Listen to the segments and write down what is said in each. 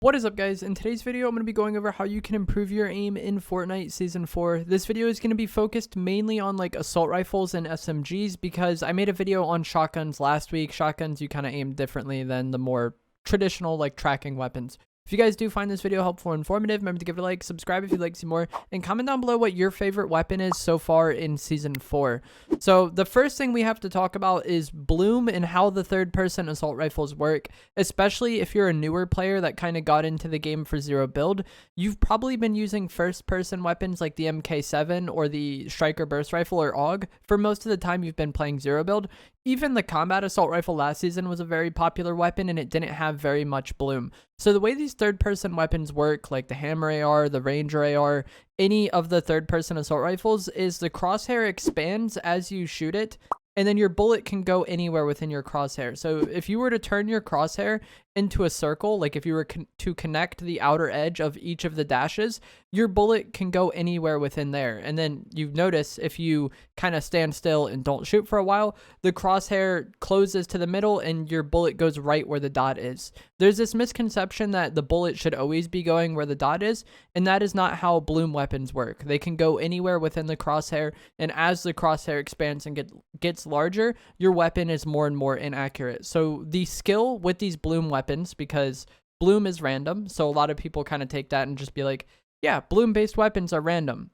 What is up, guys? In today's video, I'm going to be going over how you can improve your aim in Fortnite Season 4. This video is going to be focused mainly on like assault rifles and SMGs because I made a video on shotguns last week. Shotguns, you kind of aim differently than the more traditional like tracking weapons. If you guys do find this video helpful and informative, remember to give it a like, subscribe if you'd like to see more, and comment down below what your favorite weapon is so far in Season 4. So the first thing we have to talk about is bloom and how the third-person assault rifles work, especially if you're a newer player that kind of got into the game for zero build. You've probably been using first-person weapons like the MK7 or the Striker Burst Rifle or AUG for most of the time you've been playing zero build. Even the combat assault rifle last season was a very popular weapon and it didn't have very much bloom. So the way these third-person weapons work, like the Hammer AR, the Ranger AR, any of the third-person assault rifles, is the crosshair expands as you shoot it, and then your bullet can go anywhere within your crosshair. So if you were to turn your crosshair into a circle, like if you were to connect the outer edge of each of the dashes, your bullet can go anywhere within there. And then you notice if you kind of stand still and don't shoot for a while, the crosshair closes to the middle and your bullet goes right where the dot is. There's this misconception that the bullet should always be going where the dot is, and that is not how bloom weapons work. They can go anywhere within the crosshair, and as the crosshair expands and gets larger, your weapon is more and more inaccurate. So the skill with these bloom weapons, because bloom is random, so a lot of people kind of take that and just be like, yeah, bloom based weapons are random,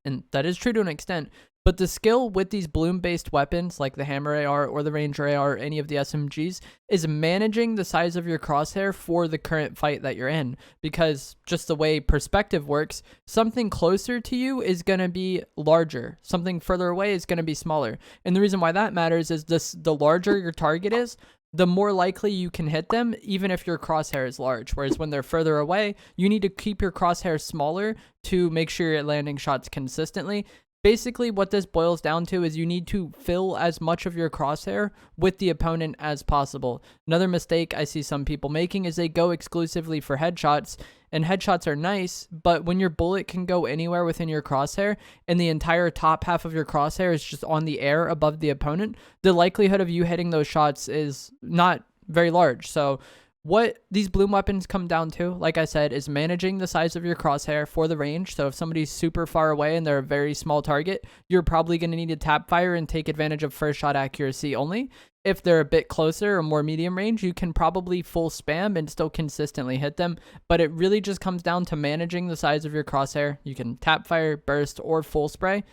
and that is true to an extent. But the skill with these bloom-based weapons, like the Hammer AR or the Ranger AR or any of the SMGs, is managing the size of your crosshair for the current fight that you're in. Because just the way perspective works, something closer to you is going to be larger. Something further away is going to be smaller. And the reason why that matters is the larger your target is, the more likely you can hit them, even if your crosshair is large. Whereas when they're further away, you need to keep your crosshair smaller to make sure you're landing shots consistently. Basically, what this boils down to is you need to fill as much of your crosshair with the opponent as possible. Another mistake I see some people making is they go exclusively for headshots, and headshots are nice, but when your bullet can go anywhere within your crosshair and the entire top half of your crosshair is just on the air above the opponent, the likelihood of you hitting those shots is not very large. So what these bloom weapons come down to, like I said, is managing the size of your crosshair for the range. So if somebody's super far away and they're a very small target, you're probably going to need to tap fire and take advantage of first shot accuracy only. If they're a bit closer or more medium range, you can probably full spam and still consistently hit them. But it really just comes down to managing the size of your crosshair. You can tap fire, burst, or full spray.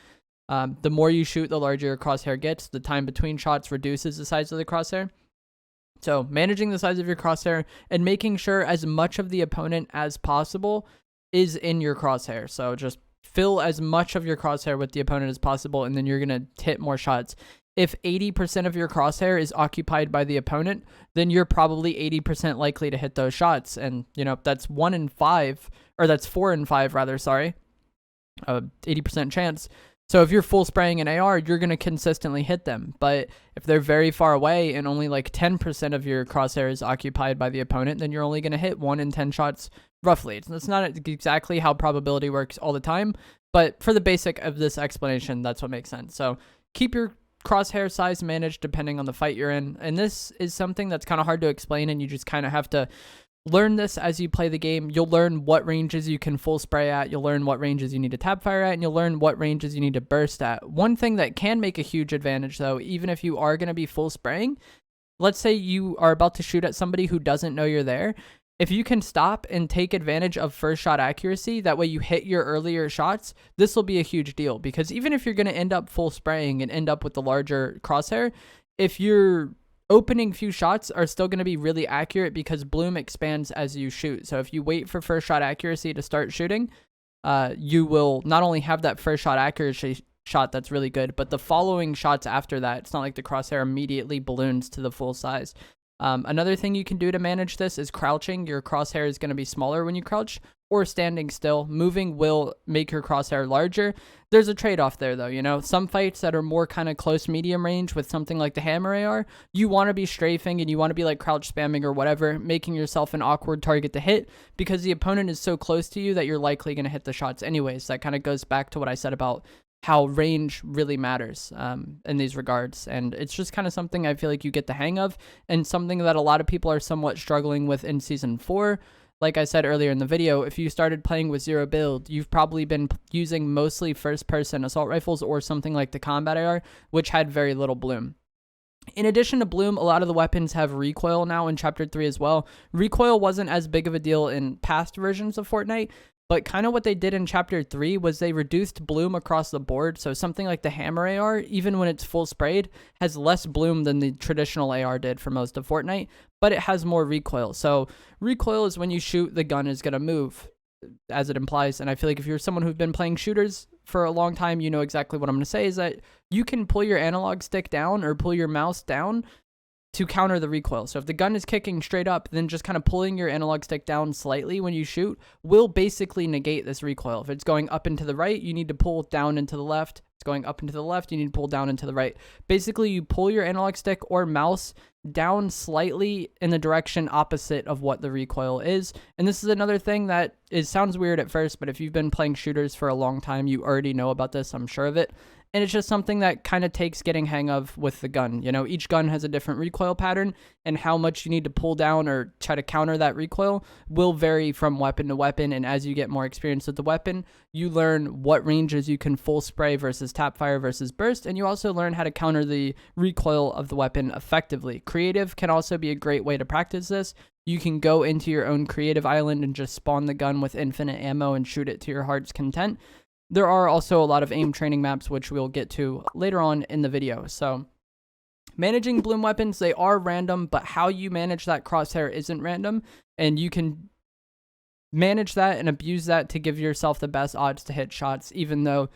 The more you shoot, the larger your crosshair gets. The time between shots reduces the size of the crosshair. So managing the size of your crosshair and making sure as much of the opponent as possible is in your crosshair. So just fill as much of your crosshair with the opponent as possible, and then you're going to hit more shots. If 80% of your crosshair is occupied by the opponent, then you're probably 80% likely to hit those shots. And, you know, that's 1 in 5, or that's 4 in 5 rather, sorry. 80% chance. So if you're full spraying an AR, you're going to consistently hit them. But if they're very far away and only like 10% of your crosshair is occupied by the opponent, then you're only going to hit 1 in 10 shots roughly. It's not exactly how probability works all the time, but for the basic of this explanation, that's what makes sense. So keep your crosshair size managed depending on the fight you're in. And this is something that's kind of hard to explain, and you just kind of have to learn this as you play the game. You'll learn what ranges you can full spray at, you'll learn what ranges you need to tap fire at, and you'll learn what ranges you need to burst at. One thing that can make a huge advantage though, even if you are going to be full spraying, let's say you are about to shoot at somebody who doesn't know you're there. If you can stop and take advantage of first shot accuracy, that way you hit your earlier shots, this will be a huge deal. Because even if you're going to end up full spraying and end up with the larger crosshair, if your opening few shots are still going to be really accurate because bloom expands as you shoot. So if you wait for first shot accuracy to start shooting, you will not only have that first shot accuracy shot that's really good, but the following shots after that, it's not like the crosshair immediately balloons to the full size. Another thing you can do to manage this is crouching. Your crosshair is going to be smaller when you crouch, or standing still. Moving will make your crosshair larger. There's a trade-off there though, you know. Some fights that are more kind of close medium range with something like the Hammer AR, you want to be strafing and you want to be like crouch spamming or whatever, making yourself an awkward target to hit because the opponent is so close to you that you're likely going to hit the shots anyways. That kind of goes back to what I said about how range really matters in these regards. And it's just kind of something I feel like you get the hang of, and something that a lot of people are somewhat struggling with in Season 4. like I said earlier in the video, if you started playing with zero build, you've probably been using mostly first-person assault rifles or something like the combat AR, which had very little bloom. In addition to bloom, a lot of the weapons have recoil now in Chapter 3 as well. Recoil wasn't as big of a deal in past versions of Fortnite, but kind of what they did in Chapter 3 was they reduced bloom across the board. So something like the hammer AR, even when it's full sprayed, has less bloom than the traditional AR did for most of Fortnite, but it has more recoil. So recoil is when you shoot, the gun is going to move, as it implies. And I feel like if you're someone who's been playing shooters for a long time, you know exactly what I'm going to say, is that you can pull your analog stick down or pull your mouse down to counter the recoil. So if the gun is kicking straight up, then just kind of pulling your analog stick down slightly when you shoot will basically negate this recoil. If it's going up and to the right, you need to pull down and to the left. It's going up and to the left, you need to pull down and to the right. Basically, you pull your analog stick or mouse down slightly in the direction opposite of what the recoil is. And this is another thing that sounds weird at first, but if you've been playing shooters for a long time, you already know about this, I'm sure of it. And it's just something that kind of takes getting hang of with the gun. You know, each gun has a different recoil pattern, and how much you need to pull down or try to counter that recoil will vary from weapon to weapon. And as you get more experience with the weapon, you learn what ranges you can full spray versus tap fire versus burst. And you also learn how to counter the recoil of the weapon effectively. Creative can also be a great way to practice this. You can go into your own creative island and just spawn the gun with infinite ammo and shoot it to your heart's content. There are also a lot of aim training maps, which we'll get to later on in the video. So managing bloom weapons, they are random, but how you manage that crosshair isn't random. And you can manage that and abuse that to give yourself the best odds to hit shots, even though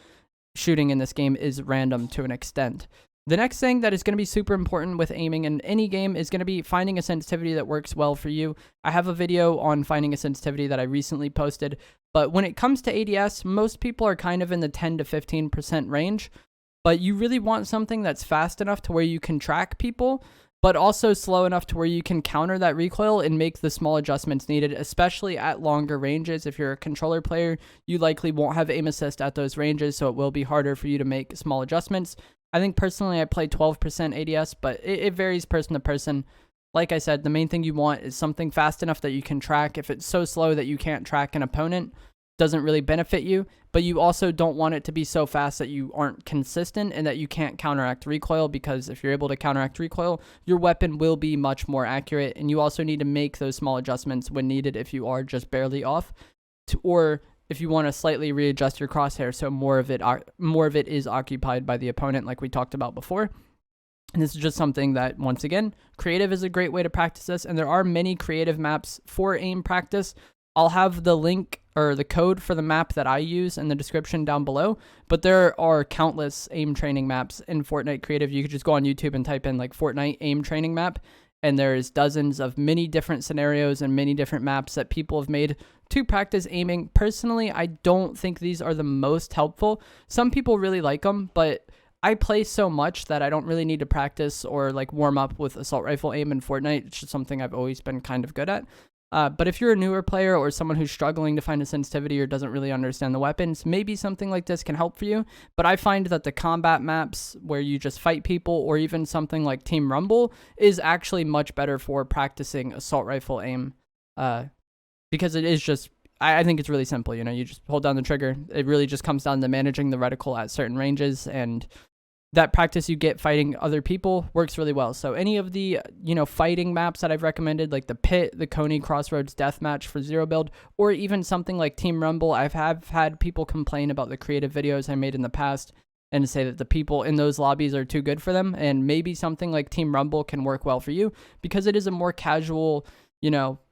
shooting in this game is random to an extent. The next thing that is going to be super important with aiming in any game is going to be finding a sensitivity that works well for you. I have a video on finding a sensitivity that I recently posted, but when it comes to ADS, most people are kind of in the 10 to 15% range, but you really want something that's fast enough to where you can track people, but also slow enough to where you can counter that recoil and make the small adjustments needed, especially at longer ranges. If you're a controller player, you likely won't have aim assist at those ranges, so it will be harder for you to make small adjustments. I think personally I play 12% ADS, but it varies person to person. Like I said, the main thing you want is something fast enough that you can track. If it's so slow that you can't track an opponent, doesn't really benefit you, but you also don't want it to be so fast that you aren't consistent and that you can't counteract recoil, because if you're able to counteract recoil, your weapon will be much more accurate, and you also need to make those small adjustments when needed if you are just barely off, or if you want to slightly readjust your crosshair so more of it is occupied by the opponent, like we talked about before. And this is just something that, once again, creative is a great way to practice this, and there are many creative maps for aim practice. I'll have the link or the code for the map that I use in the description down below, but there are countless aim training maps in Fortnite Creative. You could just go on YouTube and type in like Fortnite aim training map, and there's dozens of many different scenarios and many different maps that people have made to practice aiming. Personally, I don't think these are the most helpful. Some people really like them, but I play so much that I don't really need to practice or like warm up with assault rifle aim in Fortnite. It's just something I've always been kind of good at. But if you're a newer player or someone who's struggling to find a sensitivity or doesn't really understand the weapons, maybe something like this can help for you. But I find that the combat maps where you just fight people, or even something like Team Rumble, is actually much better for practicing assault rifle aim, because it is just, I think it's really simple. You know, you just hold down the trigger. It really just comes down to managing the reticle at certain ranges, and that practice you get fighting other people works really well. So any of the, fighting maps that I've recommended, like the Pit, the Coney Crossroads Deathmatch for zero build, or even something like Team Rumble, have had people complain about the creative videos I made in the past and say that the people in those lobbies are too good for them. And maybe something like Team Rumble can work well for you, because it is a more casual,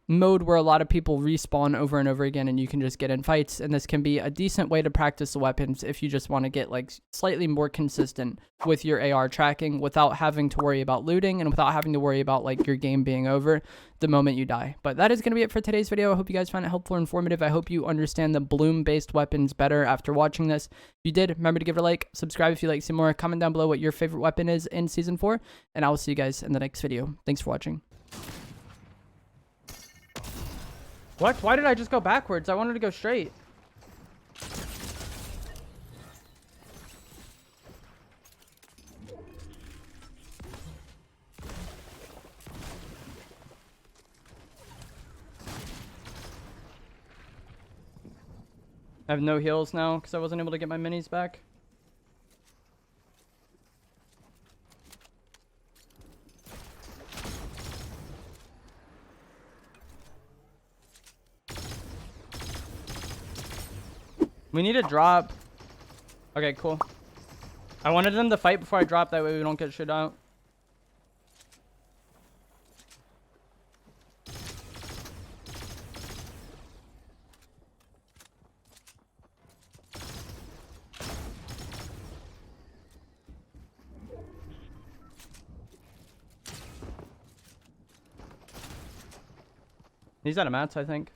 mode where a lot of people respawn over and over again, and you can just get in fights. And this can be a decent way to practice the weapons if you just want to get like slightly more consistent with your AR tracking without having to worry about looting and without having to worry about like your game being over the moment you die. But that is going to be it for today's video. I hope you guys found it helpful and informative. I hope you understand the bloom based weapons better after watching this. If you did, remember to give it a like, subscribe if you like to see more, comment down below what your favorite weapon is in season 4, and I will see you guys in the next video. Thanks for watching. What? Why did I just go backwards? I wanted to go straight. I have no heals now because I wasn't able to get my minis back. We need a drop. Okay, cool. I wanted them to fight before I drop. That way we don't get shit out. He's out of mats, I think.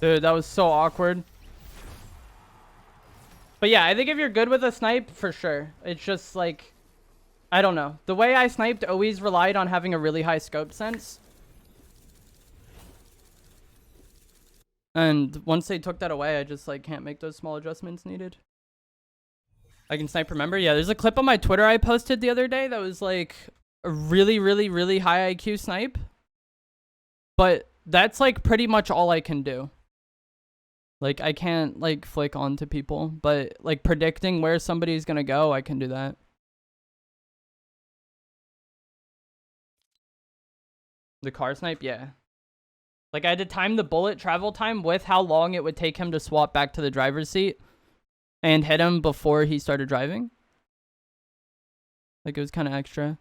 Dude, that was so awkward. But yeah, I think if you're good with a snipe, for sure. It's just like, I don't know. The way I sniped always relied on having a really high scope sense. And once they took that away, I just like can't make those small adjustments needed. I can snipe, remember? Yeah, there's a clip on my Twitter I posted the other day that was like a really, really, really high IQ snipe. But that's like pretty much all I can do. Like, I can't, like, flick onto people, but, like, predicting where somebody's gonna go, I can do that. The car snipe? Yeah. Like, I had to time the bullet travel time with how long it would take him to swap back to the driver's seat and hit him before he started driving. Like, it was kind of extra.